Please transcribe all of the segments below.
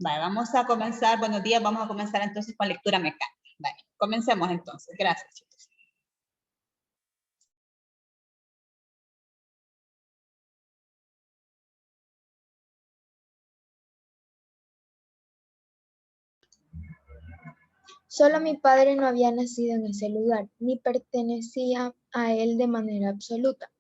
Vale, vamos a comenzar, buenos días, vamos a comenzar entonces con lectura mecánica. Vale, comencemos entonces. Gracias, chicos. Solo mi padre no había nacido en ese lugar, ni pertenecía a él de manera absoluta.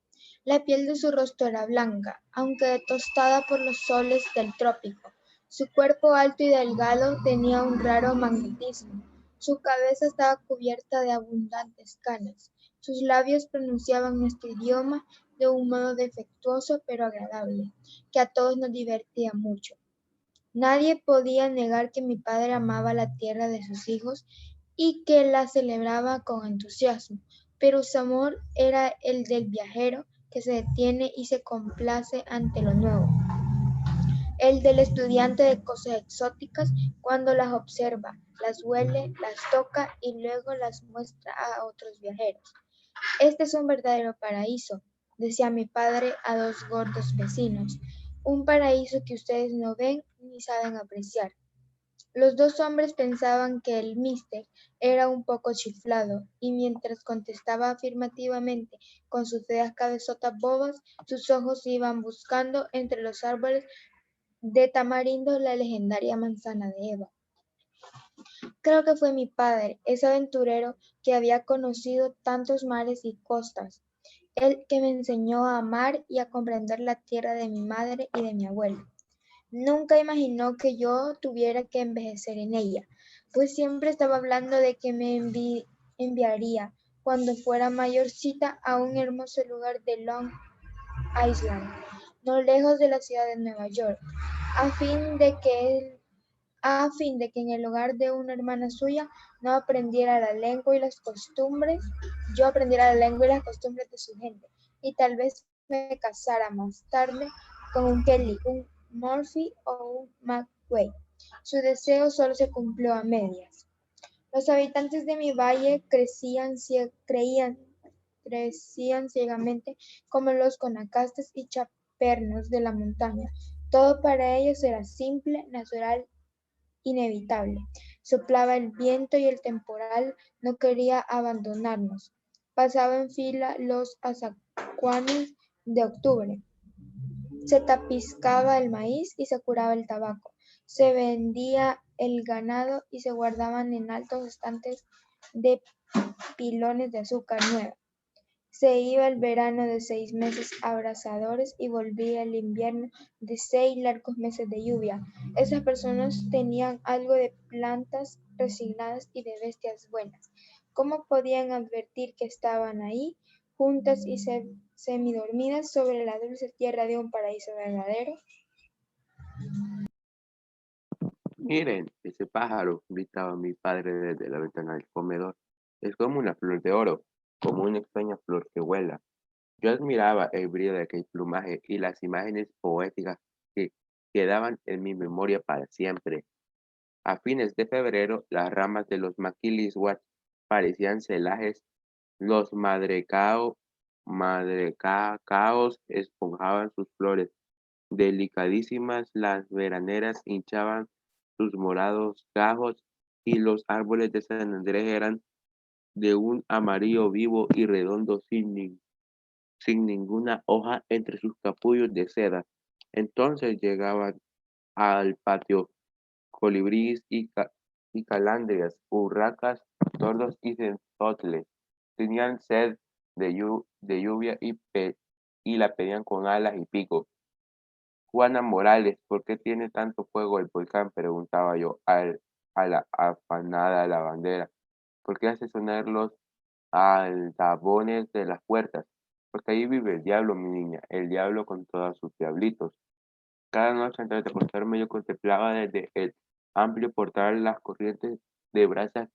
La piel de su rostro era blanca, aunque tostada por los soles del trópico. Su cuerpo alto y delgado tenía un raro magnetismo. Su cabeza estaba cubierta de abundantes canas. Sus labios pronunciaban nuestro idioma de un modo defectuoso pero agradable, que a todos nos divertía mucho. Nadie podía negar que mi padre amaba la tierra de sus hijos y que la celebraba con entusiasmo, pero su amor era el del viajero que se detiene y se complace ante lo nuevo, el del estudiante de cosas exóticas cuando las observa, las huele, las toca y luego las muestra a otros viajeros. Este es un verdadero paraíso, decía mi padre a dos gordos vecinos, un paraíso que ustedes no ven ni saben apreciar. Los dos hombres pensaban que el mister era un poco chiflado, y mientras contestaba afirmativamente con sus feas cabezotas bobas, sus ojos iban buscando entre los árboles de tamarindo la legendaria manzana de Eva. Creo que fue mi padre, ese aventurero que había conocido tantos mares y costas, el que me enseñó a amar y a comprender la tierra de mi madre y de mi abuelo. Nunca imaginó que yo tuviera que envejecer en ella, pues siempre estaba hablando de que me enviaría, cuando fuera mayorcita, a un hermoso lugar de Long Island, no lejos de la ciudad de Nueva York, a fin de que en el hogar de una hermana suya no aprendiera la lengua y las costumbres, yo aprendiera la lengua y las costumbres de su gente, y tal vez me casara más tarde con un Kelly, un Murphy o un McQuay. Su deseo solo se cumplió a medias. Los habitantes de mi valle crecían ciegamente como los conacastes y chapernos de la montaña. Todo para ellos era simple, natural, inevitable. Soplaba el viento y el temporal no quería abandonarnos. Pasaba en fila los azacuanes de octubre. Se tapizcaba el maíz y se curaba el tabaco. Se vendía el ganado y se guardaban en altos estantes de pilones de azúcar nueva. Se iba el verano de 6 meses abrasadores y volvía el invierno de 6 largos meses de lluvia. Esas personas tenían algo de plantas resignadas y de bestias buenas. ¿Cómo podían advertir que estaban ahí, juntas y semidormidas sobre la dulce tierra de un paraíso verdadero? Miren, ese pájaro, gritaba mi padre desde la ventana del comedor. Es como una flor de oro, como una extraña flor que vuela. Yo admiraba el brillo de aquel plumaje y las imágenes poéticas que quedaban en mi memoria para siempre. A fines de febrero, las ramas de los maquilisguas parecían celajes, los madrecacaos esponjaban sus flores, delicadísimas las veraneras hinchaban sus morados gajos y los árboles de San Andrés eran de un amarillo vivo y redondo sin ninguna hoja entre sus capullos de seda. Entonces llegaban al patio colibríes y calandrias, urracas, tordos y centotles. Tenían sed de lluvia y la pedían con alas y pico. Juana Morales, ¿por qué tiene tanto fuego el volcán? Preguntaba yo a la afanada lavandera. ¿Por qué hace sonar los aldabones de las puertas? Porque ahí vive el diablo, mi niña, el diablo con todos sus diablitos. Cada noche antes de acostarme yo contemplaba desde el amplio portal las corrientes de brasas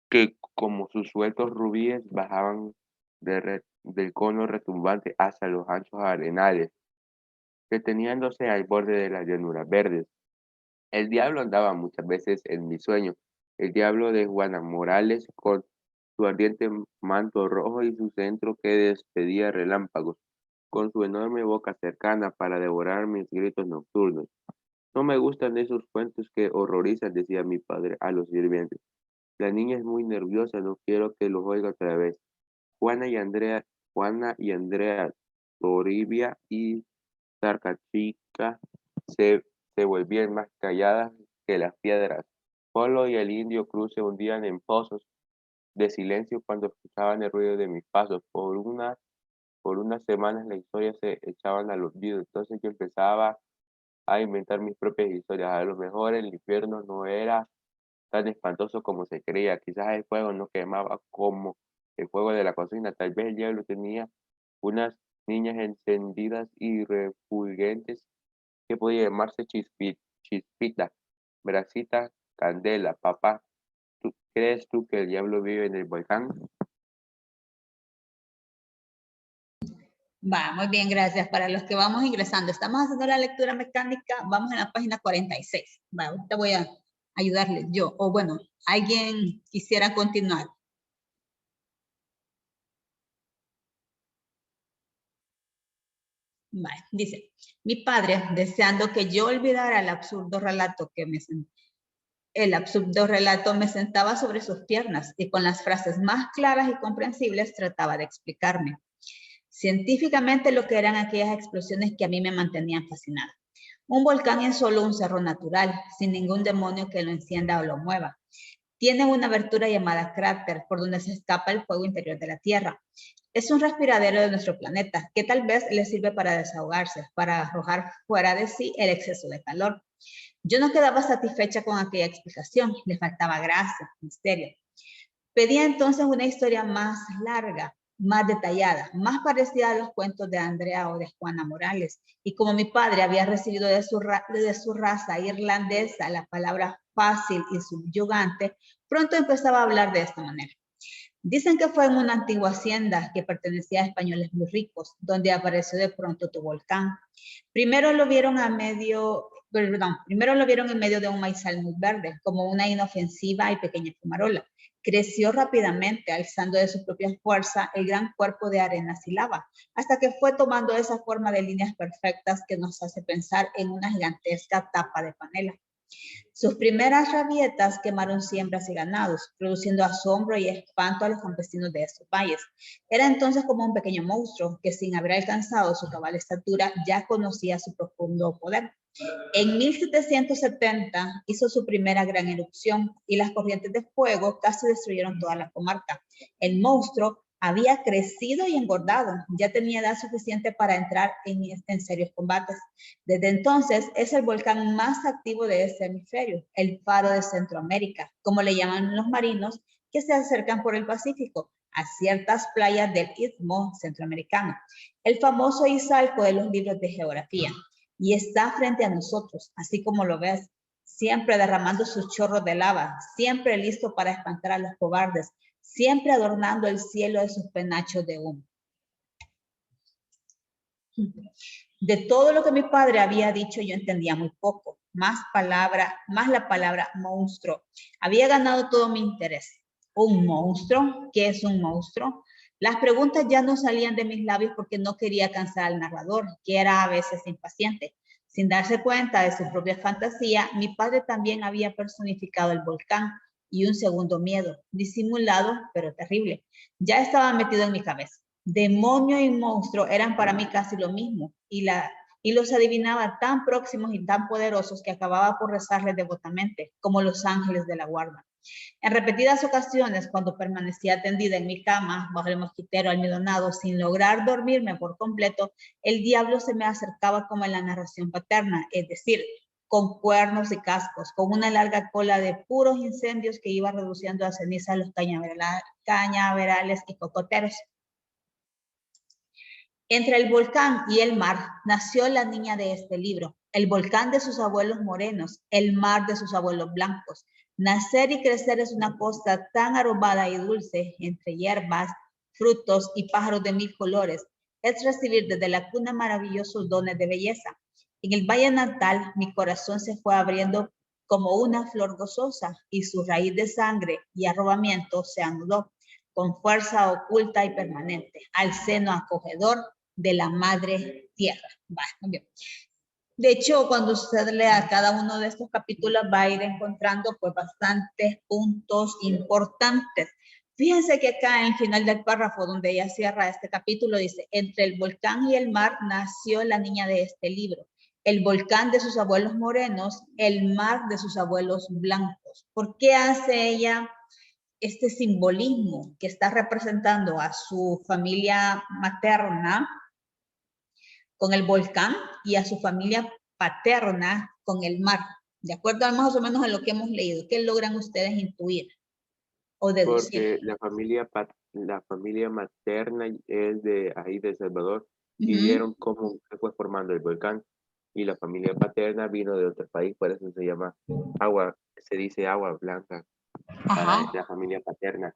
que como sus sueltos rubíes bajaban del cono retumbante hasta los anchos arenales, deteniéndose al borde de las llanuras verdes. El diablo andaba muchas veces en mi sueño, el diablo de Juana Morales con su ardiente manto rojo y su centro que despedía relámpagos, con su enorme boca cercana para devorar mis gritos nocturnos. No me gustan esos cuentos que horrorizan, decía mi padre a los sirvientes. La niña es muy nerviosa, no quiero que los oiga otra vez. Juana y Andrea, Toribia y Sarcachica se volvían más calladas que las piedras. Polo y el indio Cruz se hundían en pozos de silencio cuando escuchaban el ruido de mis pasos. Por unas semanas la historia se echaban al olvido, entonces yo empezaba a inventar mis propias historias. A lo mejor el infierno no era tan espantoso como se creía, quizás el fuego no quemaba como el fuego de la cocina, tal vez el diablo tenía unas niñas encendidas y refulgentes que podía llamarse Chispita, Brasita, Candela. Papá, ¿crees tú que el diablo vive en el volcán? Va, muy bien, gracias. Para los que vamos ingresando, estamos haciendo la lectura mecánica, vamos en la página 46. Va, ahorita voy a ayudarles yo, o bueno, alguien quisiera continuar. Vale, dice, mi padre, deseando que yo olvidara el absurdo relato me sentaba sobre sus piernas y con las frases más claras y comprensibles trataba de explicarme científicamente lo que eran aquellas explosiones que a mí me mantenían fascinada. Un volcán es solo un cerro natural, sin ningún demonio que lo encienda o lo mueva. Tiene una abertura llamada cráter, por donde se escapa el fuego interior de la Tierra. Es un respiradero de nuestro planeta, que tal vez le sirve para desahogarse, para arrojar fuera de sí el exceso de calor. Yo no quedaba satisfecha con aquella explicación, le faltaba gracia, misterio. Pedía entonces una historia más larga, más detallada, más parecida a los cuentos de Andrea o de Juana Morales. Y como mi padre había recibido de su raza irlandesa la palabra fácil y subyugante, pronto empezaba a hablar de esta manera. Dicen que fue en una antigua hacienda que pertenecía a españoles muy ricos, donde apareció de pronto tu volcán. Primero lo vieron en medio de un maizal muy verde, como una inofensiva y pequeña fumarola. Creció rápidamente, alzando de su propia fuerza el gran cuerpo de arenas y lava, hasta que fue tomando esa forma de líneas perfectas que nos hace pensar en una gigantesca tapa de panela. Sus primeras rabietas quemaron siembras y ganados, produciendo asombro y espanto a los campesinos de estos valles. Era entonces como un pequeño monstruo que, sin haber alcanzado su cabal estatura, ya conocía su profundo poder. En 1770 hizo su primera gran erupción y las corrientes de fuego casi destruyeron toda la comarca. El monstruo había crecido y engordado, ya tenía edad suficiente para entrar en serios combates. Desde entonces es el volcán más activo de este hemisferio, el Faro de Centroamérica, como le llaman los marinos que se acercan por el Pacífico a ciertas playas del Istmo Centroamericano. El famoso Izalco de los libros de geografía. Y está frente a nosotros, así como lo ves, siempre derramando sus chorros de lava, siempre listo para espantar a los cobardes, siempre adornando el cielo de sus penachos de humo. De todo lo que mi padre había dicho yo entendía muy poco, más la palabra monstruo. Había ganado todo mi interés. ¿Un monstruo? ¿Qué es un monstruo? Las preguntas ya no salían de mis labios porque no quería cansar al narrador, que era a veces impaciente. Sin darse cuenta de su propia fantasía, mi padre también había personificado el volcán y un segundo miedo, disimulado pero terrible. Ya estaba metido en mi cabeza. Demonio y monstruo eran para mí casi lo mismo y los adivinaba tan próximos y tan poderosos que acababa por rezarles devotamente, como los ángeles de la guarda. En repetidas ocasiones, cuando permanecía tendida en mi cama, bajo el mosquitero almidonado, sin lograr dormirme por completo, el diablo se me acercaba como en la narración paterna, es decir, con cuernos y cascos, con una larga cola de puros incendios que iba reduciendo a ceniza los cañaverales y cocoteros. Entre el volcán y el mar nació la niña de este libro, el volcán de sus abuelos morenos, el mar de sus abuelos blancos. Nacer y crecer es una cosa tan aromada y dulce, entre hierbas, frutos y pájaros de mil colores. Es recibir desde la cuna maravillosos dones de belleza. En el valle natal, mi corazón se fue abriendo como una flor gozosa y su raíz de sangre y arrobamiento se anudó con fuerza oculta y permanente al seno acogedor de la madre tierra. Vale, muy bien. De hecho, cuando usted lea cada uno de estos capítulos va a ir encontrando pues bastantes puntos importantes. Fíjense que acá en el final del párrafo donde ella cierra este capítulo dice, entre el volcán y el mar nació la niña de este libro. El volcán de sus abuelos morenos, el mar de sus abuelos blancos. ¿Por qué hace ella este simbolismo que está representando a su familia materna con el volcán y a su familia paterna con el mar? De acuerdo a más o menos a lo que hemos leído, ¿qué logran ustedes intuir o deducir? Porque la familia materna es de ahí de El Salvador y Ujú. vieron cómo se fue formando el volcán, y la familia paterna vino de otro país, por eso se llama agua, se dice agua blanca para Ajá, la familia paterna.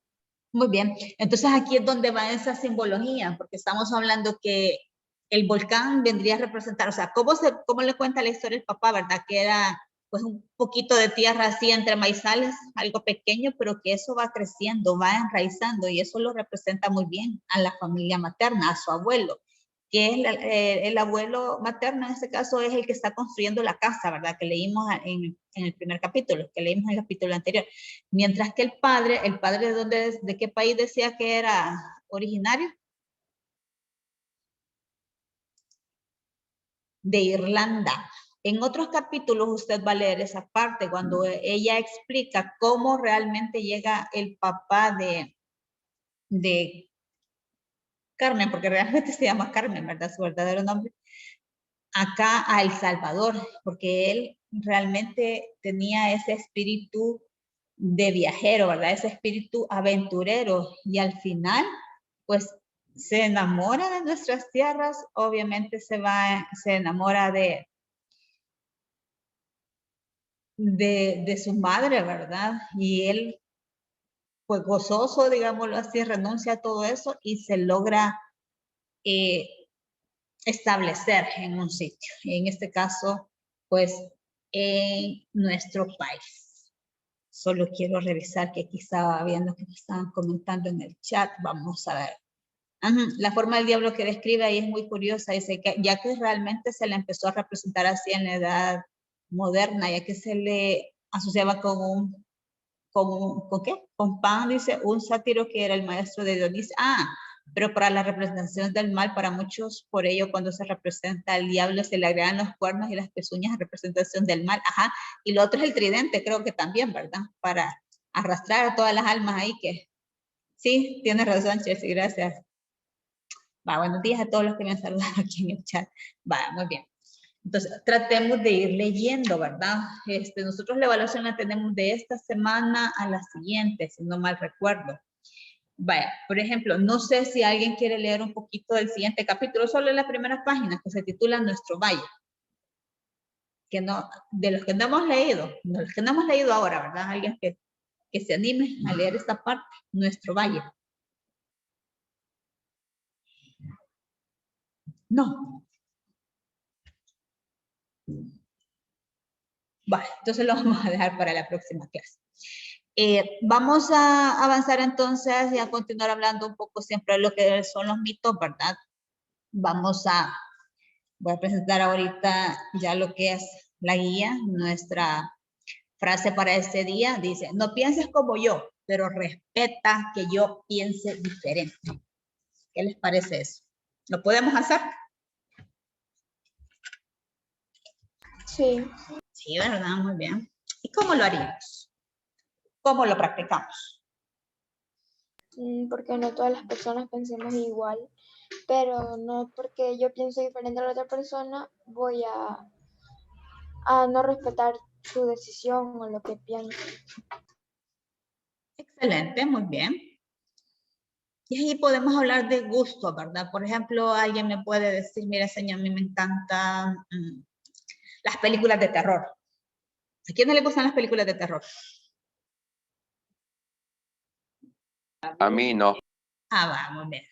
muy bien. Entonces aquí es donde va esa simbología, porque estamos hablando que el volcán vendría a representar, o sea, ¿cómo le cuenta la historia el papá, verdad? Que era pues un poquito de tierra así entre maizales, algo pequeño, pero que eso va creciendo, va enraizando, y eso lo representa muy bien a la familia materna, a su abuelo, que es el abuelo materno, en este caso es el que está construyendo la casa, ¿verdad? Que leímos en el primer capítulo, que leímos en el capítulo anterior. Mientras que el padre de qué país decía que era originario? De Irlanda. En otros capítulos usted va a leer esa parte cuando ella explica cómo realmente llega el papá de Carmen, porque realmente se llama Carmen, ¿verdad? Su verdadero nombre, acá a El Salvador, porque él realmente tenía ese espíritu de viajero, ¿verdad? Ese espíritu aventurero, y al final, pues se enamora de nuestras tierras, obviamente se enamora de su madre, ¿verdad? Y él, pues gozoso, digámoslo así, renuncia a todo eso y se logra eh, establecer en un sitio. En este caso, pues en nuestro país. Solo quiero revisar que aquí estaba viendo que me estaban comentando en el chat. Vamos a ver. La forma del diablo que describe ahí es muy curiosa. Dice que ya que realmente se le empezó a representar así en la edad moderna, ya que se le asociaba ¿con qué? Con Pan, dice, un sátiro que era el maestro de Dionisio. Pero para la representación del mal, para muchos, por ello, cuando se representa al diablo, se le agregan los cuernos y las pezuñas a representación del mal. Ajá. Y lo otro es el tridente, creo que también, ¿verdad? Para arrastrar a todas las almas ahí que... Sí, tienes razón, Chelsea, gracias. Va, buenos días a todos los que me han saludado aquí en el chat. Va, muy bien. Entonces, tratemos de ir leyendo, ¿verdad? Nosotros la evaluación la tenemos de esta semana a la siguiente, si no mal recuerdo. Vaya, por ejemplo, no sé si alguien quiere leer un poquito del siguiente capítulo, solo en la primera página, que se titula Nuestro Valle. Que no, de los que no hemos leído, de los que no hemos leído ahora, ¿verdad? Alguien que se anime a leer esta parte, Nuestro Valle. No. Vale, entonces lo vamos a dejar para la próxima clase. Vamos a avanzar entonces y a continuar hablando un poco siempre de lo que son los mitos, ¿verdad? Voy a presentar ahorita ya lo que es la guía. Nuestra frase para este día dice, no pienses como yo, pero respeta que yo piense diferente. ¿Qué les parece eso? ¿Lo podemos hacer? Sí, Sí, ¿verdad? Muy bien. ¿Y cómo lo haríamos? ¿Cómo lo practicamos? porque no todas las personas pensemos igual, pero no porque yo pienso diferente a la otra persona, voy a no respetar su decisión o lo que piensa. Excelente, muy bien. Y ahí podemos hablar de gusto, ¿verdad? Por ejemplo, alguien me puede decir, mira, señor, a mí me encantan las películas de terror. ¿A quién no le gustan las películas de terror? A mí no. Vamos bien.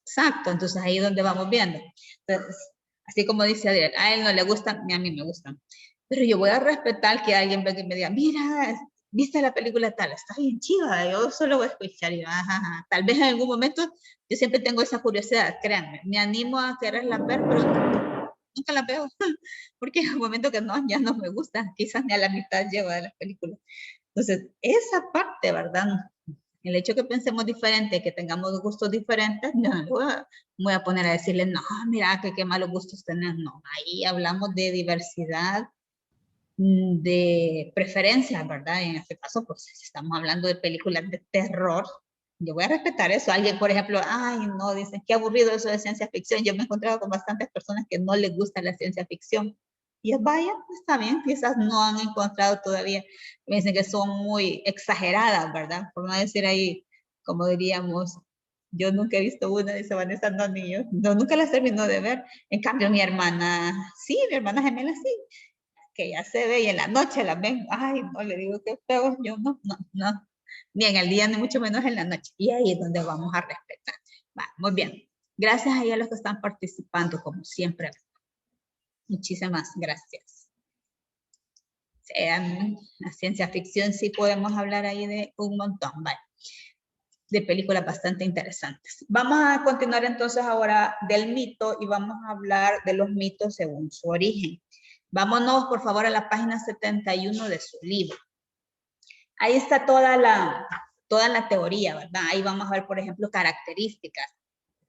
Exacto, entonces ahí es donde vamos viendo. Entonces, así como dice Adriel, a él no le gustan, ni a mí me gustan. Pero yo voy a respetar que alguien venga y me diga, mira, ¿viste la película tal? Está bien chiva, yo solo voy a escuchar. Y ajá. Tal vez en algún momento, yo siempre tengo esa curiosidad, créanme, me animo a quererla ver, pero nunca las veo, porque en un momento que no, ya no me gusta, quizás ni a la mitad lleva de las películas. Entonces, esa parte, ¿verdad? El hecho que pensemos diferente, que tengamos gustos diferentes, no voy a poner a decirle, no, mira, que qué malos gustos tenés. No, ahí hablamos de diversidad de preferencias, ¿verdad? En este caso, pues, si estamos hablando de películas de terror, yo voy a respetar eso. Alguien, por ejemplo, ay, no, dicen, qué aburrido eso de ciencia ficción. Yo me he encontrado con bastantes personas que no les gusta la ciencia ficción. Y vaya, está bien, quizás no han encontrado todavía, me dicen que son muy exageradas, ¿verdad? Por no decir ahí, como diríamos, yo nunca he visto una, dice Vanessa, no, ni yo, no, nunca las terminó de ver. En cambio, mi hermana, sí, mi hermana gemela, sí, que ya se ve y en la noche la ven, ay, no, le digo que feo, yo no, no, no, ni en el día, ni mucho menos en la noche. Y ahí es donde vamos a respetar. Va, muy bien. Gracias a los que están participando, como siempre. Muchísimas gracias. La ciencia ficción sí podemos hablar ahí de un montón, ¿vale? De películas bastante interesantes. Vamos a continuar entonces ahora del mito y vamos a hablar de los mitos según su origen. Vámonos por favor a la página 71 de su libro. Ahí está toda la teoría, ¿verdad? Ahí vamos a ver, por ejemplo, características.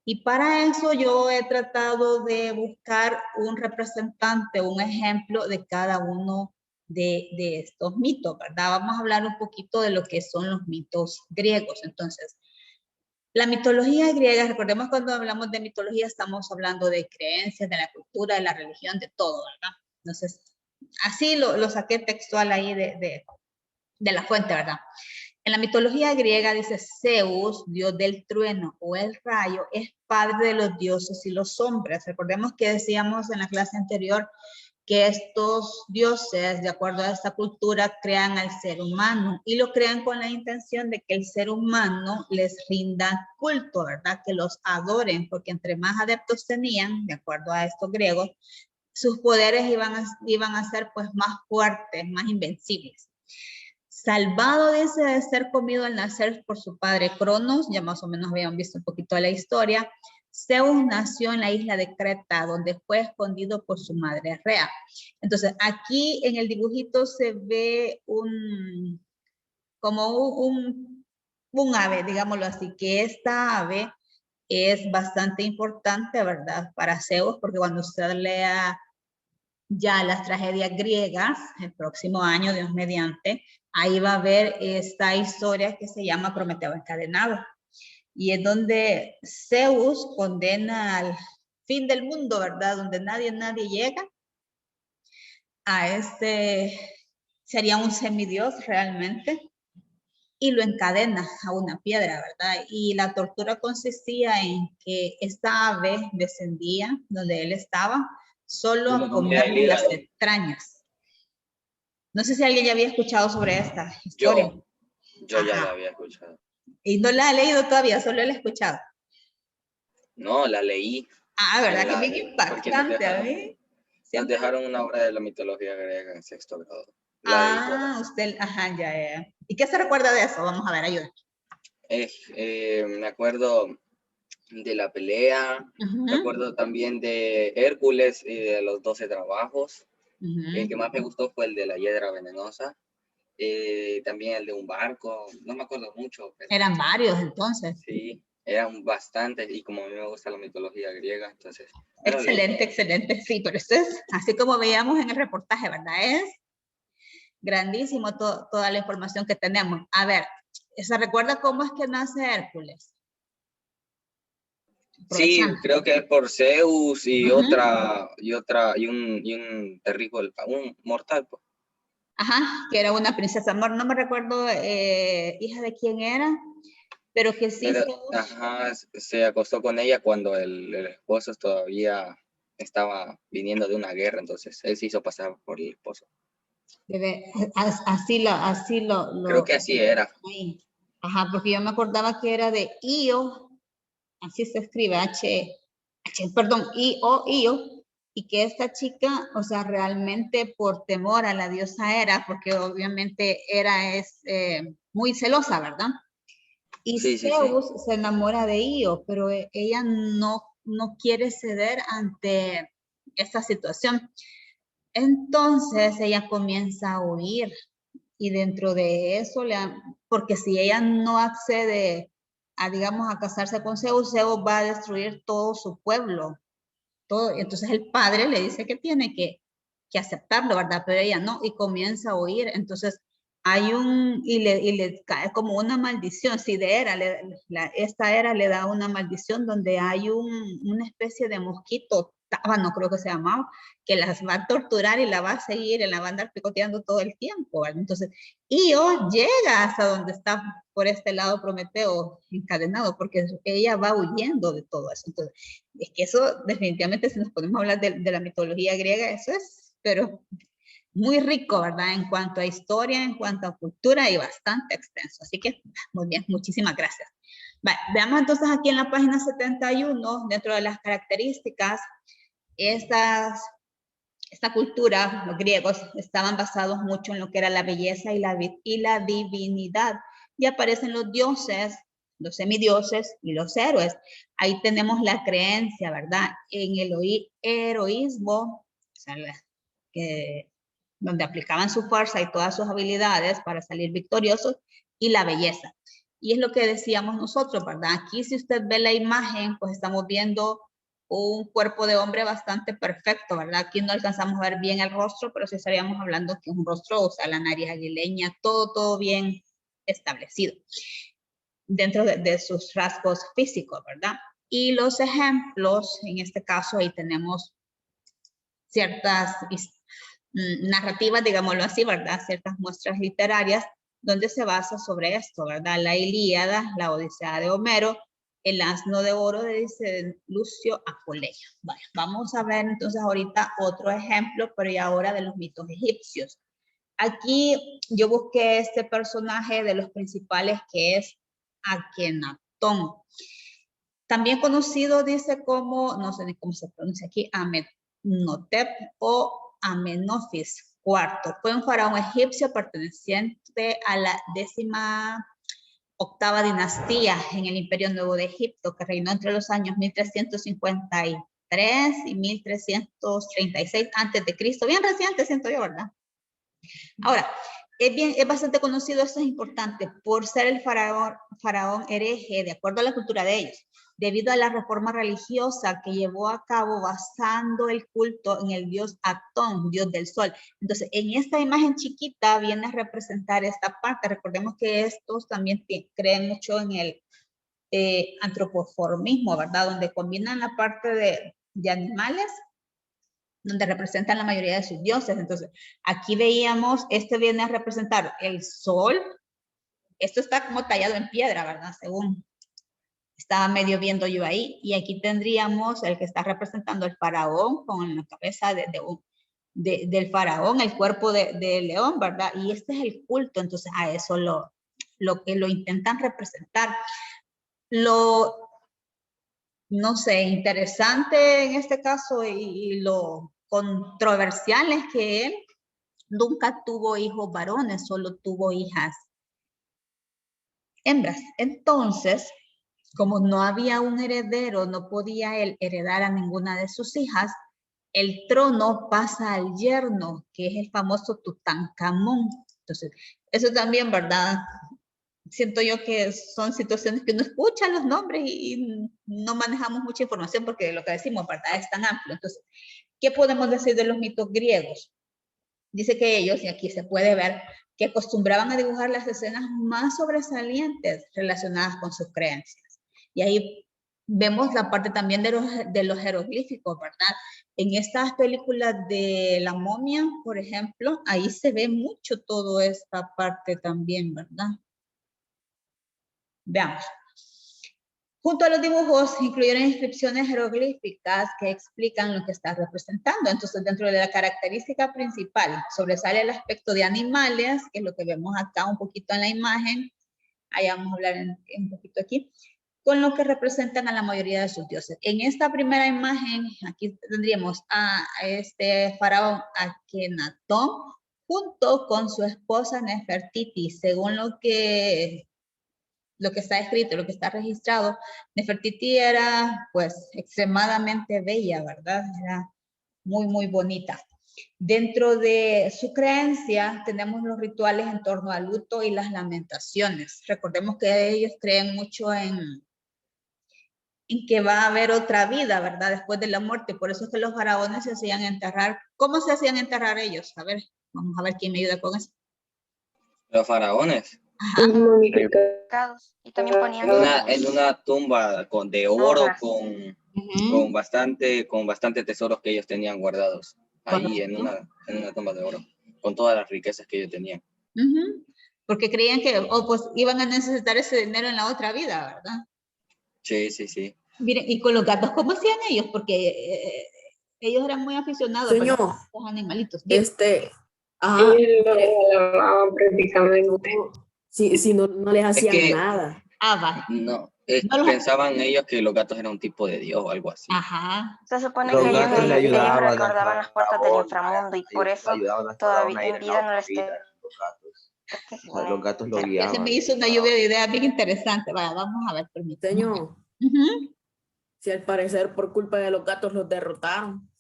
Y para eso yo he tratado de buscar un representante, un ejemplo de cada uno de estos mitos, ¿verdad? Vamos a hablar un poquito de lo que son los mitos griegos. Entonces, la mitología griega, recordemos cuando hablamos de mitología, estamos hablando de creencias, de la cultura, de la religión, de todo, ¿verdad? Entonces, así lo saqué textual ahí de la fuente, ¿verdad? En la mitología griega dice Zeus, dios del trueno o el rayo, es padre de los dioses y los hombres. Recordemos que decíamos en la clase anterior que estos dioses, de acuerdo a esta cultura, crean al ser humano y lo crean con la intención de que el ser humano les rinda culto, ¿verdad? Que los adoren, porque entre más adeptos tenían, de acuerdo a estos griegos, sus poderes iban a ser pues más fuertes, más invencibles. Salvado dice de ser comido al nacer por su padre Cronos, ya más o menos habían visto un poquito de la historia. Zeus nació en la isla de Creta, donde fue escondido por su madre Rea. Entonces, aquí en el dibujito se ve como un ave, digámoslo así, que esta ave es bastante importante, ¿verdad? Para Zeus, porque cuando usted lea ya las tragedias griegas, el próximo año, Dios mediante, ahí va a ver esta historia que se llama Prometeo encadenado. Y es donde Zeus condena al fin del mundo, ¿verdad? Donde nadie llega a sería un semidios realmente, y lo encadena a una piedra, ¿verdad? Y la tortura consistía en que esta ave descendía donde él estaba, solo a comerle las entrañas. No sé si alguien ya había escuchado sobre esta historia. Yo ya la había escuchado. Y no la ha leído todavía, solo la he escuchado. No, la leí. Ah, ¿verdad? Que bien impactante a mí. Nos dejaron una obra de la mitología griega en sexto grado. Usted, ajá, ya. ¿Y qué se recuerda de eso? Vamos a ver, ayúdame. Me acuerdo de la pelea, me acuerdo también de Hércules y de los 12 trabajos. El que más me gustó fue el de la hiedra venenosa. También el de un barco, no me acuerdo mucho. Pero eran varios entonces. Sí, eran bastantes y como a mí me gusta la mitología griega, entonces... Excelente, excelente, sí, pero esto es así como veíamos en el reportaje, ¿verdad? Es grandísimo toda la información que tenemos. A ver, ¿se recuerda cómo es que nace Hércules? Sí, creo que es por Zeus y y un terrícola, un mortal, pues. Ajá, que era una princesa, no me recuerdo hija de quién era, pero que sí. Se acostó con ella cuando el esposo todavía estaba viniendo de una guerra, entonces él se hizo pasar por el esposo. Así lo creo que así era. Ajá, porque yo me acordaba que era de Io, así se escribe, Io, y que esta chica, o sea, realmente por temor a la diosa Hera, porque obviamente Hera es muy celosa, ¿verdad? Y Zeus se enamora de Io, pero ella no quiere ceder ante esta situación. Entonces ella comienza a huir y dentro de eso, porque si ella no accede a, digamos, a casarse con Zeus, Zeus va a destruir todo su pueblo. Todo. Entonces el padre le dice que tiene que aceptarlo, ¿verdad? Pero ella no, y comienza a huir. Entonces hay y le cae como una maldición. Si de era, esta era le da una maldición donde hay una especie de mosquito, tábano creo que se llamaba, que las va a torturar y la va a seguir y la va a andar picoteando todo el tiempo, ¿verdad? Entonces, Io llega hasta donde está por este lado Prometeo encadenado, porque ella va huyendo de todo eso. Entonces, es que eso definitivamente, si nos podemos hablar de la mitología griega, eso es, pero muy rico, ¿verdad? En cuanto a historia, en cuanto a cultura y bastante extenso. Así que, muy bien, muchísimas gracias. Vale, veamos entonces aquí en la página 71, dentro de las características, esta cultura, los griegos, estaban basados mucho en lo que era la belleza y la divinidad. Y aparecen los dioses, los semidioses y los héroes. Ahí tenemos la creencia, ¿verdad? En el heroísmo, o sea, donde aplicaban su fuerza y todas sus habilidades para salir victoriosos, y la belleza. Y es lo que decíamos nosotros, ¿verdad? Aquí si usted ve la imagen, pues estamos viendo un cuerpo de hombre bastante perfecto, ¿verdad? Aquí no alcanzamos a ver bien el rostro, pero sí estaríamos hablando que es un rostro, o sea, la nariz aguileña, todo bien establecido dentro de sus rasgos físicos, ¿verdad? Y los ejemplos, en este caso, ahí tenemos ciertas narrativas, digámoslo así, ¿verdad? Ciertas muestras literarias donde se basa sobre esto, ¿verdad? La Ilíada, la Odisea de Homero, el asno de oro de Lucio Apuleyo. Bueno, vamos a ver entonces ahorita otro ejemplo, pero ya ahora de los mitos egipcios. Aquí yo busqué este personaje de los principales que es Akenatón. También conocido, dice como, no sé ni cómo se pronuncia aquí, Amenhotep o Amenofis IV. Fue un faraón egipcio perteneciente a la 18ª dinastía en el Imperio Nuevo de Egipto, que reinó entre los años 1353 y 1336 antes de Cristo. Bien reciente, siento yo, ¿verdad? Ahora, es bastante conocido, esto es importante, por ser el faraón hereje, de acuerdo a la cultura de ellos, debido a la reforma religiosa que llevó a cabo basando el culto en el dios Atón, dios del sol. Entonces, en esta imagen chiquita viene a representar esta parte. Recordemos que estos también creen mucho en el antropoformismo, ¿verdad? Donde combinan la parte de animales, donde representan la mayoría de sus dioses. Entonces, aquí veíamos, este viene a representar el sol. Esto está como tallado en piedra, ¿verdad? Según estaba medio viendo yo ahí. Y aquí tendríamos el que está representando el faraón con la cabeza del faraón, el cuerpo de león, ¿verdad? Y este es el culto, entonces a eso lo que lo intentan representar. No sé, interesante en este caso y lo controversial es que él nunca tuvo hijos varones, solo tuvo hijas hembras. Entonces, como no había un heredero, no podía él heredar a ninguna de sus hijas, el trono pasa al yerno, que es el famoso Tutankamón. Entonces, eso también, ¿verdad? Siento yo que son situaciones que uno escucha los nombres y no manejamos mucha información porque lo que decimos, ¿verdad? Es tan amplio. Entonces, ¿qué podemos decir de los mitos griegos? Dice que ellos, y aquí se puede ver, que acostumbraban a dibujar las escenas más sobresalientes relacionadas con sus creencias. Y ahí vemos la parte también de los jeroglíficos, ¿verdad? En estas películas de La Momia, por ejemplo, ahí se ve mucho toda esta parte también, ¿verdad? Veamos. Junto a los dibujos incluyeron inscripciones jeroglíficas que explican lo que está representando. Entonces, dentro de la característica principal, sobresale el aspecto de animales, que es lo que vemos acá un poquito en la imagen. Ahí vamos a hablar un poquito aquí, con lo que representan a la mayoría de sus dioses. En esta primera imagen, aquí tendríamos a este faraón Akenatón, junto con su esposa Nefertiti, según lo que está escrito, lo que está registrado. Nefertiti era pues extremadamente bella, ¿verdad? Era muy, muy bonita. Dentro de su creencia tenemos los rituales en torno al luto y las lamentaciones. Recordemos que ellos creen mucho en que va a haber otra vida, ¿verdad? Después de la muerte. Por eso es que los faraones se hacían enterrar. ¿Cómo se hacían enterrar ellos? A ver, vamos a ver quién me ayuda con eso. Los faraones. Ajá. Y también ponían En una tumba de oro con bastante tesoros que ellos tenían guardados. Ahí en una tumba de oro. Con todas las riquezas que ellos tenían. Porque creían que pues iban a necesitar ese dinero en la otra vida, ¿verdad? Sí, sí, sí. Miren, y con los gatos, ¿cómo hacían ellos? Porque ellos eran muy aficionados a los animalitos. Ajá. Ellos lo lavaban prácticamente. Si no les hacían nada. Va. No, pensaban ellos que los gatos eran un tipo de dios o algo así. Ajá. Se supone que ellos recordaban las puertas del inframundo y por eso todavía en vida no les los gatos lo guiaban. Se me hizo una lluvia de ideas bien interesante. Vaya, vamos a ver, permítame. Señor, si al parecer por culpa de los gatos los derrotaron.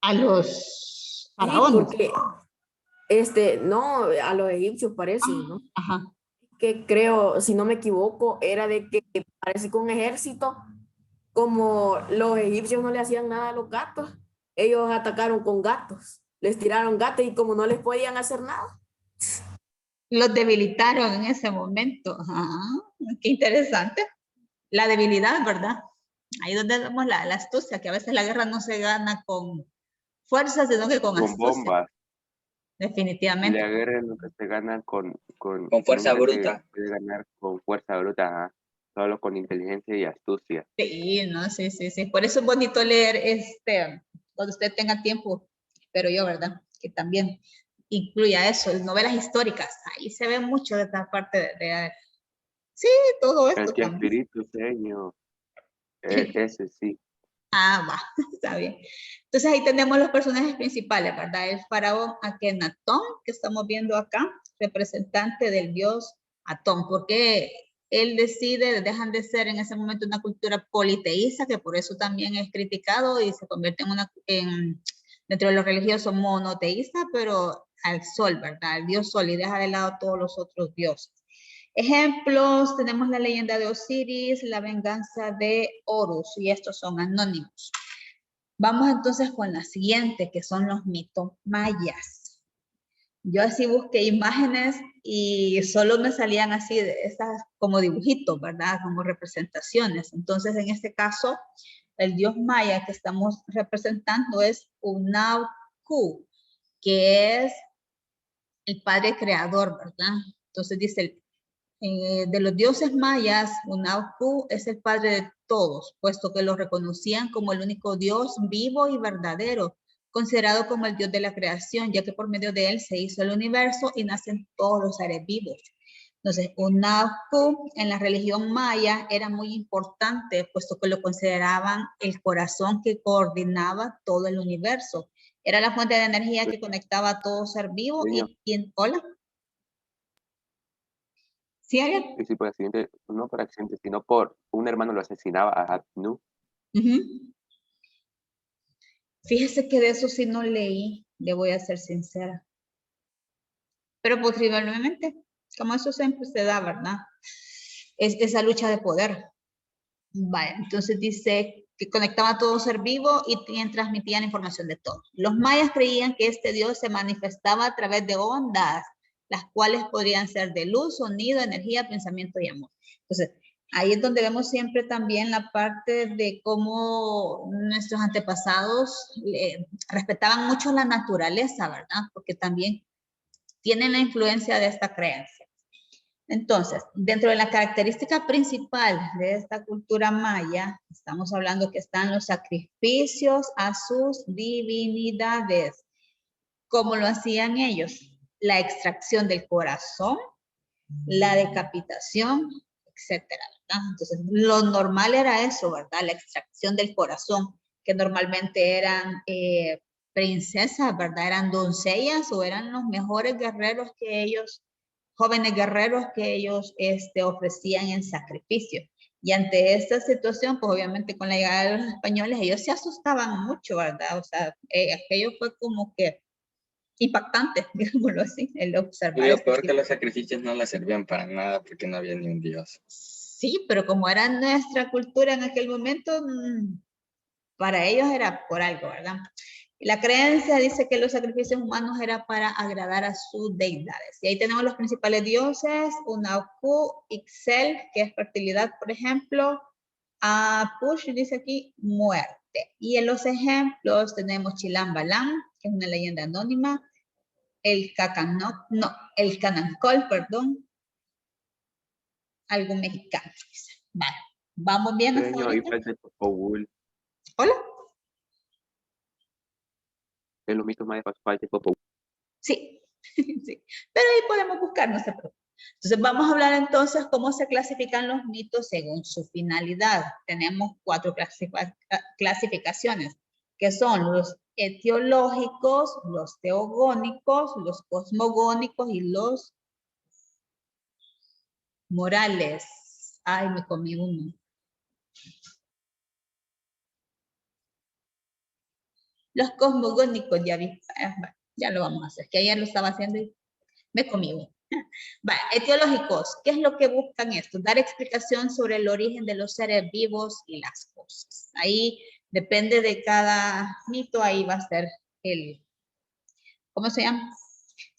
A los faraones. Sí, porque no, a los egipcios parece, ¿no? Ajá. Que creo, si no me equivoco, era de que parece que un ejército, como los egipcios no le hacían nada a los gatos, ellos atacaron con gatos, les tiraron gatos y como no les podían hacer nada. Los debilitaron en ese momento. Qué interesante. La debilidad, ¿verdad? Ahí donde vemos la astucia, que a veces la guerra no se gana con fuerza, sino que con astucia. Bombas. Definitivamente. La guerra nunca se gana con fuerza bruta. Se puede ganar con fuerza bruta, solo con inteligencia y astucia. Sí, no, sí. Por eso es bonito leer cuando usted tenga tiempo, pero yo, ¿verdad? Que también incluya eso, novelas históricas. Ahí se ve mucho de esta parte de sí, todo esto. El Espíritu, señor. Ese sí. Va, está bien. Entonces ahí tenemos los personajes principales, ¿verdad? El faraón Akenatón, que estamos viendo acá, representante del dios Atón, porque él dejan de ser en ese momento una cultura politeísta, que por eso también es criticado y se convierte dentro de los religiosos monoteístas, pero al sol, ¿verdad? Al dios sol, y deja de lado todos los otros dioses. Ejemplos, tenemos la leyenda de Osiris, la venganza de Horus, y estos son anónimos. Vamos entonces con la siguiente, que son los mitos mayas. Yo así busqué imágenes y solo me salían así, estas como dibujitos, ¿verdad? Como representaciones. Entonces, en este caso, el dios maya que estamos representando es Hunahpu, que es el padre creador, ¿verdad? Entonces dice, de los dioses mayas, Hunahpu es el padre de todos, puesto que lo reconocían como el único dios vivo y verdadero, considerado como el dios de la creación, ya que por medio de él se hizo el universo y nacen todos los seres vivos. Entonces, Hunahpu en la religión maya era muy importante, puesto que lo consideraban el corazón que coordinaba todo el universo. Era la fuente de energía que conectaba a todo ser vivo. Hola. ¿Sí, Ariel? Sí, por accidente, no por accidente, sino por un hermano lo asesinaba a Atnu. Fíjese que de eso sí no leí, le voy a ser sincera. Pero posiblemente, como eso siempre se da, ¿verdad? Es esa lucha de poder. Vale, entonces dice que conectaba a todo ser vivo y transmitían información de todo. Los mayas creían que este dios se manifestaba a través de ondas, las cuales podrían ser de luz, sonido, energía, pensamiento y amor. Entonces, ahí es donde vemos siempre también la parte de cómo nuestros antepasados respetaban mucho la naturaleza, ¿verdad? Porque también tienen la influencia de esta creencia. Entonces, dentro de la característica principal de esta cultura maya, estamos hablando que están los sacrificios a sus divinidades. ¿Cómo lo hacían ellos? La extracción del corazón, la decapitación, etcétera, ¿verdad? Entonces, lo normal era eso, ¿verdad? La extracción del corazón, que normalmente eran princesas, ¿verdad? Eran doncellas o eran los mejores guerreros que ellos, jóvenes guerreros que ellos ofrecían en sacrificio. Y ante esta situación, pues obviamente con la llegada de los españoles, ellos se asustaban mucho, ¿verdad? O sea, aquello fue como que impactante, digámoslo así, el observar. Y lo peor que los sacrificios no les servían para nada porque no había ni un dios. Sí, pero como era nuestra cultura en aquel momento, para ellos era por algo, ¿verdad? La creencia dice que los sacrificios humanos era para agradar a sus deidades. Y ahí tenemos los principales dioses, Unauku, Ixel, que es fertilidad, por ejemplo, Push, dice aquí, muerte. Y en los ejemplos tenemos Chilambalam, que es una leyenda anónima, el Canancol, perdón, algo mexicano. Vale, vamos bien hasta ahorita. Hola. Es lo mismo más de Popol. Sí, sí, pero ahí podemos buscar, no se preocupe. Entonces vamos a hablar entonces cómo se clasifican los mitos según su finalidad. Tenemos 4 clasificaciones, que son los etiológicos, los teogónicos, los cosmogónicos y los morales. Ay, me comí uno. Los cosmogónicos, ya vi, ya lo vamos a hacer, que ayer lo estaba haciendo y me comí uno. Vale, etiológicos, ¿qué es lo que buscan esto? Dar explicación sobre el origen de los seres vivos y las cosas. Ahí depende de cada mito, ahí va a ser el, ¿cómo se llama?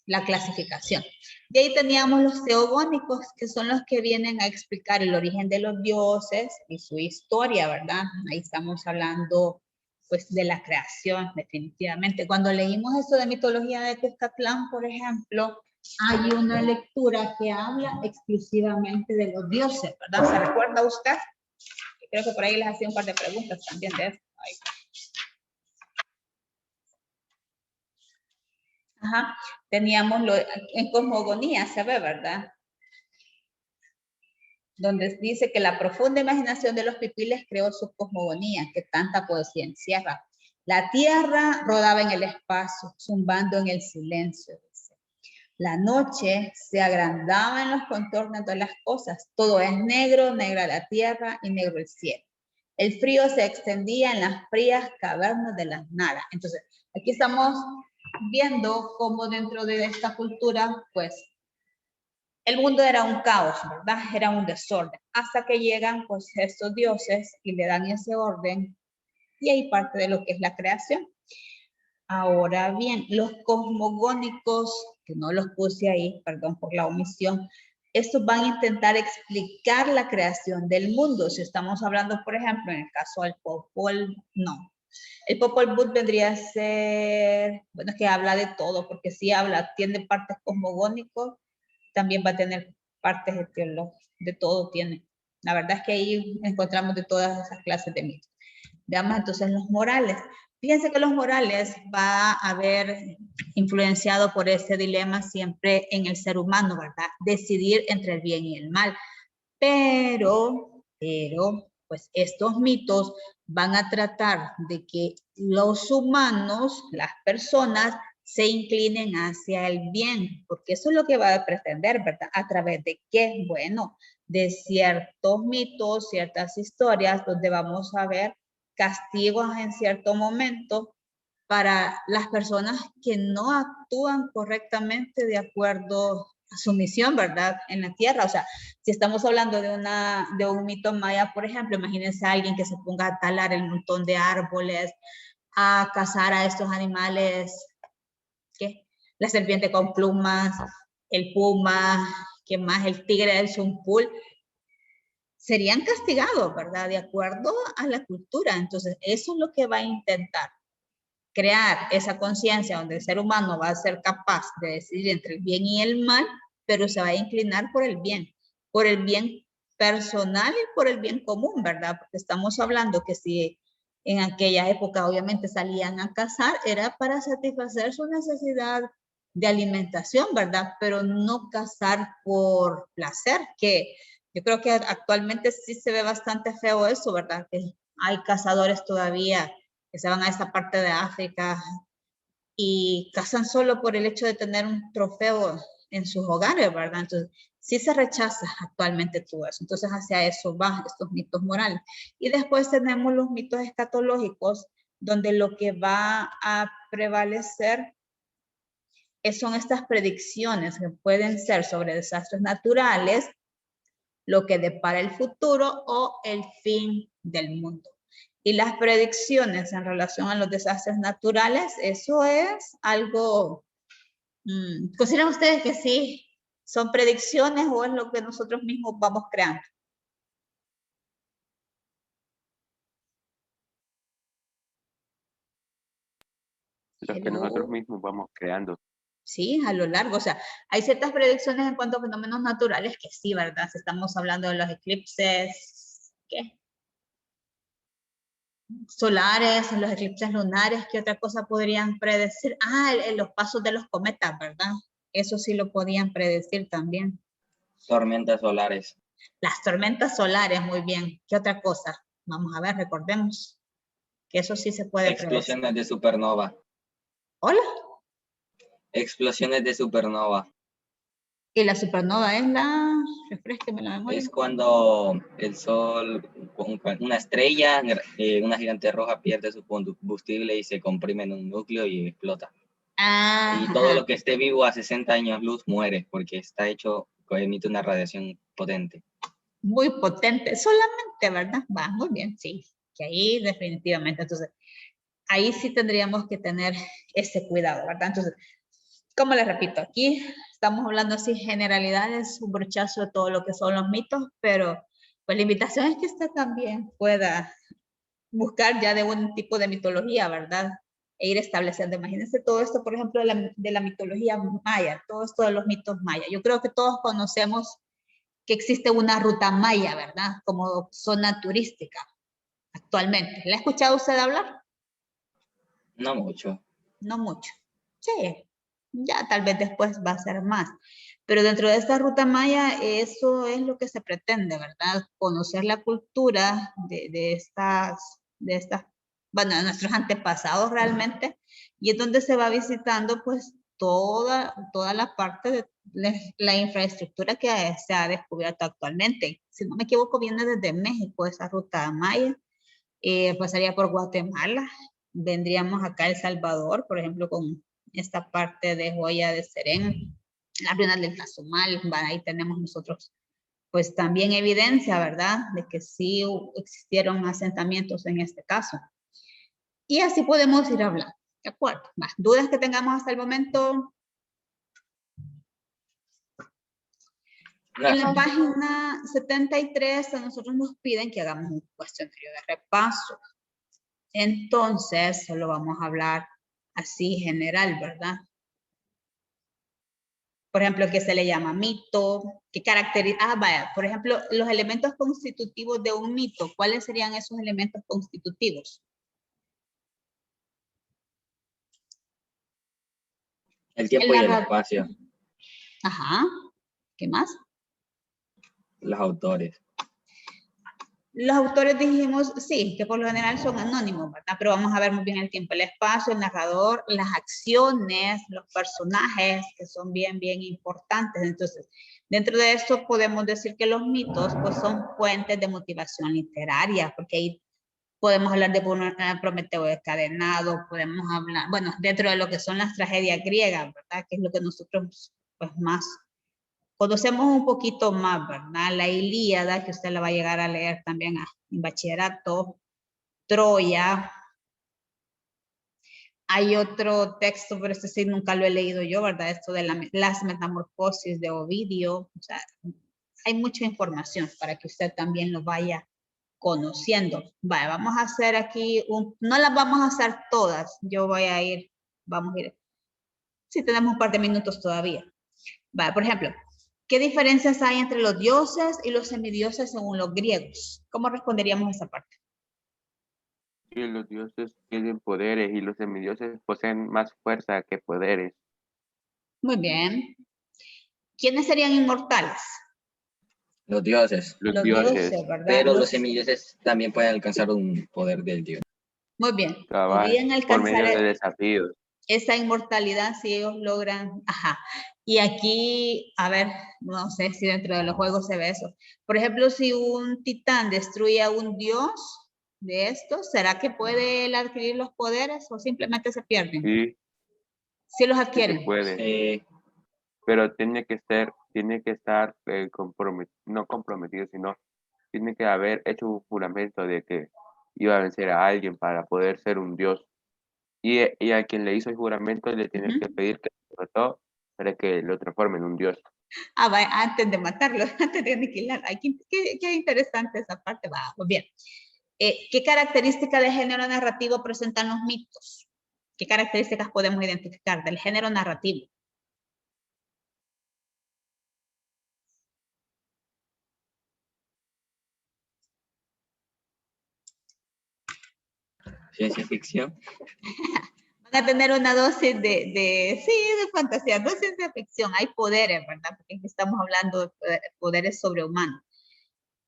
La clasificación. De ahí teníamos los teogónicos, que son los que vienen a explicar el origen de los dioses y su historia, ¿verdad? Ahí estamos hablando, pues, de la creación, definitivamente. Cuando leímos esto de mitología de Tezcatlán, por ejemplo, hay una lectura que habla exclusivamente de los dioses, ¿verdad? ¿Se recuerda usted? Creo que por ahí les hacía un par de preguntas también de eso. Ahí. Ajá, teníamos en cosmogonía, se ve, ¿verdad? Donde dice que la profunda imaginación de los pipiles creó su cosmogonía, que tanta poesía encierra. La tierra rodaba en el espacio, zumbando en el silencio. Dice. La noche se agrandaba en los contornos de las cosas. Todo es negro, negra la tierra y negro el cielo. El frío se extendía en las frías cavernas de las nada. Entonces, aquí estamos viendo cómo dentro de esta cultura, pues, el mundo era un caos, ¿verdad? Era un desorden. Hasta que llegan, pues, estos dioses y le dan ese orden. Y ahí parte de lo que es la creación. Ahora bien, los cosmogónicos, que no los puse ahí, perdón por la omisión, estos van a intentar explicar la creación del mundo. Si estamos hablando, por ejemplo, en el caso del Popol, no. El Popol Vuh vendría a ser, bueno, es que habla de todo, porque sí habla, tiene partes cosmogónicos, también va a tener partes etiológicas, de todo tiene. La verdad es que ahí encontramos de todas esas clases de mitos. Veamos entonces los morales. Fíjense que los morales va a haber influenciado por ese dilema siempre en el ser humano, ¿verdad? Decidir entre el bien y el mal. Pero, pues estos mitos van a tratar de que los humanos, las personas, se inclinen hacia el bien, porque eso es lo que va a pretender, ¿verdad? ¿A través de qué? Bueno, de ciertos mitos, ciertas historias, donde vamos a ver castigos en cierto momento para las personas que no actúan correctamente de acuerdo a su misión, ¿verdad? En la tierra. O sea, si estamos hablando de un mito maya, por ejemplo, imagínense a alguien que se ponga a talar el montón de árboles, a cazar a estos animales, ¿qué? La serpiente con plumas, el puma, ¿qué más? El tigre del Zumpul, serían castigados, ¿verdad? De acuerdo a la cultura. Entonces, eso es lo que va a intentar crear esa conciencia donde el ser humano va a ser capaz de decidir entre el bien y el mal, pero se va a inclinar por el bien personal y por el bien común, ¿verdad? Porque estamos hablando que si en aquella época obviamente salían a cazar, era para satisfacer su necesidad de alimentación, ¿verdad? Pero no cazar por placer, que yo creo que actualmente sí se ve bastante feo eso, ¿verdad? Que hay cazadores todavía que se van a esa parte de África y cazan solo por el hecho de tener un trofeo en sus hogares, ¿verdad? Entonces, sí se rechaza actualmente todo eso. Entonces, hacia eso van estos mitos morales. Y después tenemos los mitos escatológicos, donde lo que va a prevalecer son estas predicciones que pueden ser sobre desastres naturales, lo que depara el futuro o el fin del mundo. Y las predicciones en relación a los desastres naturales, eso es algo, ¿consideran ustedes que sí son predicciones o es lo que nosotros mismos vamos creando? Los que nosotros mismos vamos creando. Sí, a lo largo, o sea, hay ciertas predicciones en cuanto a fenómenos naturales que sí, ¿verdad? Si estamos hablando de los eclipses, ¿qué? Solares, los eclipses lunares, ¿qué otra cosa podrían predecir? Ah, los pasos de los cometas, ¿verdad? Eso sí lo podían predecir también. Tormentas solares. Las tormentas solares, muy bien. ¿Qué otra cosa? Vamos a ver, recordemos que eso sí se puede Explosiones predecir. de supernova. ¿Hola? Explosiones de supernova. Y la supernova es la... refresqueme la memoria. Es cuando el Sol, una estrella, una gigante roja pierde su combustible y se comprime en un núcleo y explota. Ah, y todo lo que esté vivo a 60 años luz muere porque está hecho, emite una radiación potente. Muy potente, solamente, ¿verdad? Va, muy bien, sí. Que ahí definitivamente, entonces, ahí sí tendríamos que tener ese cuidado, ¿verdad? Entonces, como les repito, aquí estamos hablando así generalidades, un brochazo de todo lo que son los mitos, pero pues la invitación es que usted también pueda buscar ya de un tipo de mitología, ¿verdad? E ir estableciendo. Imagínense todo esto, por ejemplo, de la mitología maya, todo esto de los mitos mayas. Yo creo que todos conocemos que existe una ruta maya, ¿verdad? Como zona turística actualmente. ¿Le ha escuchado usted hablar? No mucho. No mucho. Sí, ya tal vez después va a ser más. Pero dentro de esta ruta maya, eso es lo que se pretende, ¿verdad? Conocer la cultura de estas, bueno, de nuestros antepasados realmente, y es donde se va visitando pues toda la parte de la infraestructura que se ha descubierto actualmente. Si no me equivoco, viene desde México esa ruta maya, pasaría por Guatemala, vendríamos acá a El Salvador, por ejemplo, con esta parte de Joya de Serén, la Piedra del Tazumal, ahí tenemos nosotros pues también evidencia, ¿verdad? De que sí existieron asentamientos en este caso. Y así podemos ir hablando, ¿de acuerdo? Más dudas que tengamos hasta el momento. En la página 73 a nosotros nos piden que hagamos un cuestionario de repaso. Entonces, solo vamos a hablar así general, ¿verdad? Por ejemplo, ¿qué se le llama mito? ¿Qué caracteriza? Ah, vaya, por ejemplo, los elementos constitutivos de un mito. ¿Cuáles serían esos elementos constitutivos? El tiempo y el espacio. Ajá. ¿Qué más? Los autores. Los autores dijimos, sí, que por lo general son anónimos, ¿verdad? Pero vamos a ver muy bien el tiempo, el espacio, el narrador, las acciones, los personajes, que son bien importantes. Entonces, dentro de esto podemos decir que los mitos, pues, son fuentes de motivación literaria, porque ahí podemos hablar de Prometeo encadenado, podemos hablar, bueno, dentro de lo que son las tragedias griegas, ¿verdad? Que es lo que nosotros, pues, más conocemos un poquito más, ¿verdad? La Ilíada, que usted la va a llegar a leer también en bachillerato, Troya. Hay otro texto, pero este sí nunca lo he leído yo, ¿verdad? Esto de las metamorfosis de Ovidio. O sea, hay mucha información para que usted también lo vaya conociendo. Vale, vamos a hacer aquí, no las vamos a hacer todas. Yo voy a ir, vamos a ir. Sí, tenemos un par de minutos todavía. Vale, por ejemplo, ¿qué diferencias hay entre los dioses y los semidioses según los griegos? ¿Cómo responderíamos a esa parte? Que los dioses tienen poderes y los semidioses poseen más fuerza que poderes. Muy bien. ¿Quiénes serían inmortales? Los dioses. Los dioses. ¿verdad? Pero los semidioses también pueden alcanzar un poder del dios. Muy bien. Cabal, Podrían por medio alcanzar de desafíos. esa inmortalidad si ellos logran, ajá, Y aquí, a ver, no sé si dentro de los juegos se ve eso. Por ejemplo, si un titán destruye a un dios de estos, ¿será que puede él adquirir los poderes o simplemente se pierden? Sí, Sí los sí adquieren. se puede. Pero tiene que estar no comprometido, sino tiene que haber hecho un juramento de que iba a vencer a alguien para poder ser un dios. Y a quien le hizo el juramento le tiene que pedir que lo derrotó para que lo transforme en un dios. Ah, va, antes de matarlo, antes de aniquilar. Ay, qué interesante esa parte. Va, pues bien. ¿Qué característica de género narrativo presentan los mitos? ¿Qué características podemos identificar del género narrativo? Ciencia ficción. Van a tener una dosis de fantasía, no ciencia ficción. Hay poderes, ¿verdad? Porque estamos hablando de poderes sobrehumanos,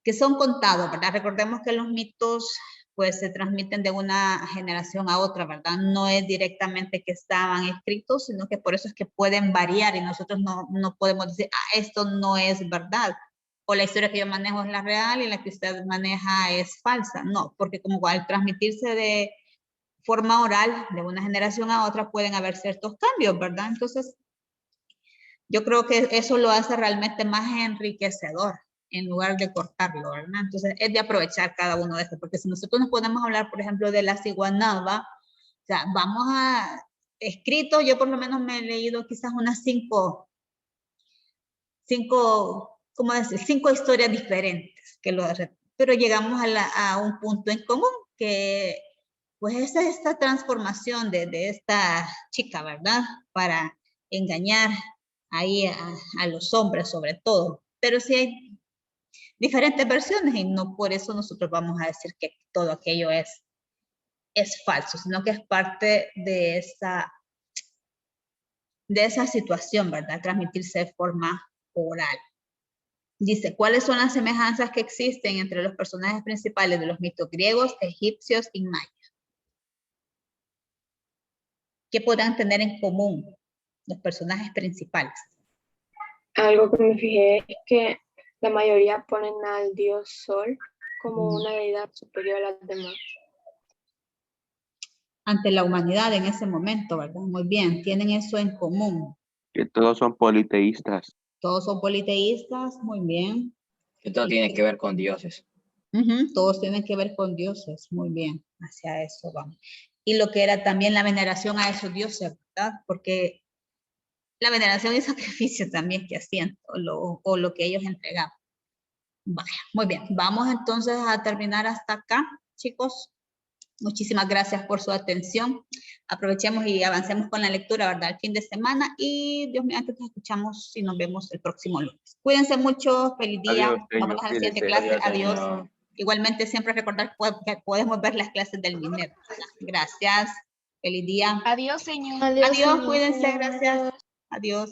que son contados, ¿verdad? Recordemos que los mitos pues se transmiten de una generación a otra, ¿verdad? No es directamente que estaban escritos, sino que por eso es que pueden variar y nosotros no podemos decir, esto no es verdad, o la historia que yo manejo es la real y la que usted maneja es falsa. No, porque como al transmitirse de forma oral de una generación a otra pueden haber ciertos cambios, ¿verdad? Entonces, yo creo que eso lo hace realmente más enriquecedor en lugar de cortarlo, ¿verdad? Entonces, es de aprovechar cada uno de estos, porque si nosotros nos podemos hablar, por ejemplo, de la ciguanaba, o sea, vamos a escrito, yo por lo menos me he leído quizás unas cinco, ¿cómo decir? 5 historias diferentes, pero llegamos a un punto en común, que pues es esta transformación de esta chica, ¿verdad? Para engañar ahí a los hombres sobre todo. Pero sí hay diferentes versiones y no por eso nosotros vamos a decir que todo aquello es falso, sino que es parte de esa situación, ¿verdad? Transmitirse de forma oral. Dice, ¿cuáles son las semejanzas que existen entre los personajes principales de los mitos griegos, egipcios y mayas? ¿Qué podrán tener en común los personajes principales? Algo que me fijé es que la mayoría ponen al dios Sol como una deidad superior a las demás. Ante la humanidad en ese momento, ¿verdad? Muy bien, tienen eso en común. Que todos son politeístas. Todos son politeístas, muy bien. Que todo tiene que ver con dioses. Todos tienen que ver con dioses, muy bien, hacia eso vamos. Y lo que era también la veneración a esos dioses, ¿verdad? Porque la veneración y sacrificio también que hacían, o lo que ellos entregaban. Vaya, muy bien, vamos entonces a terminar hasta acá, chicos. Muchísimas gracias por su atención. Aprovechemos y avancemos con la lectura, ¿verdad? El fin de semana y Dios mío, antes nos escuchamos y nos vemos el próximo lunes. Cuídense mucho, feliz día. Adiós, Vamos a la siguiente clase. Adiós. Igualmente siempre recordar que podemos ver las clases del MINER. Gracias. Feliz día. Adiós, señor. Adiós, cuídense, gracias. Adiós.